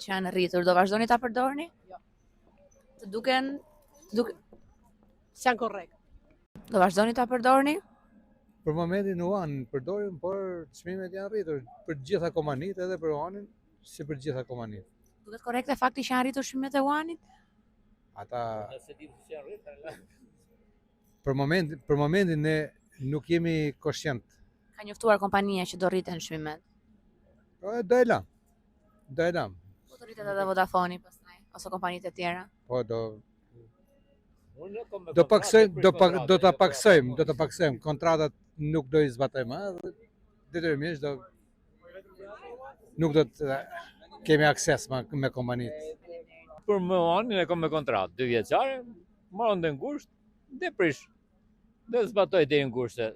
që janë rritur, do vazhdoni ta përdorni? Jo. Të duken S'janë korrekt. do vazhdoni ta përdorni? Për momentin UAN përdorim, por çmimet janë rritur për të gjitha kompanitë, edhe për UAN-in, si për të gjitha kompanitë. Duket korrekte fakti që janë rritur çmimet e UAN-it? Ata për momentin ne nuk jemi koshient. Ka njoftuar kompania që do rriten çmimet. Po do e lam. Do e lam. Po të rritet edhe Vodafone pastaj, ose kompanitë e tjera. Po do ta paksojmë. Kontratat nuk do i zbatojmë, detyrimisht nuk do të kemi akses me kompanitë. Për më anin e kom me kontratë 2 vjeçare, marrën dhe ngusht, dhe prish. Dhe zbatoj deri ngusht se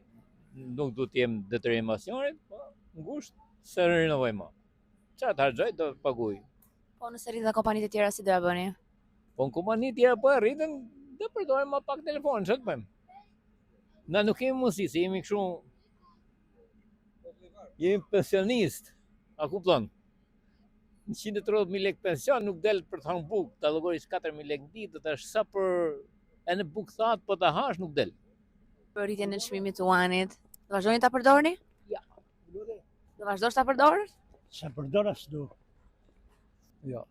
nuk du t'jem detyrimacionit, po ngusht se rinovoj më. Çfarë të harxoj do paguaj. Po nëse rriten kompanitë e tjera si do ja bëni? Po në kompani tjera po e rriten, dhe përdorim më pak telefonin, çfarë të bëjmë? Na nuk kemi mundësi, se jemi kështu jemi pensionist, a kupton? 130.000 lekë pension nuk del për të hangë bukë, ta llogarish 4.000 lekë në ditë, tash sa për e në bukë thatë, po ta hash nuk del. Për rritjen e çmimit të UAN-it, do vazhdoni ta përdorni? Ja. Do vazhdosh ta përdorësh? Sa përdor as do. Jo.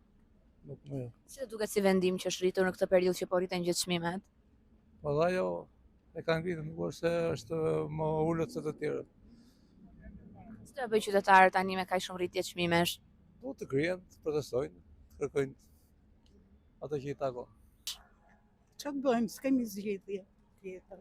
Nuk më. Si të duket si vendim që është rritur në këtë periudhë që po rriten gjithë çmimet? Po dhe ajo e kanë ngritur, nuk është se është më ulët se të tjerët. Si do bëjnë qytetarët tani me kaq shumë rritje çmimesh? Po të kryen, të protestojnë, të kërkojnë ato që i takon. Çfarë bëjmë? S'kemi zgjedhje tjetër.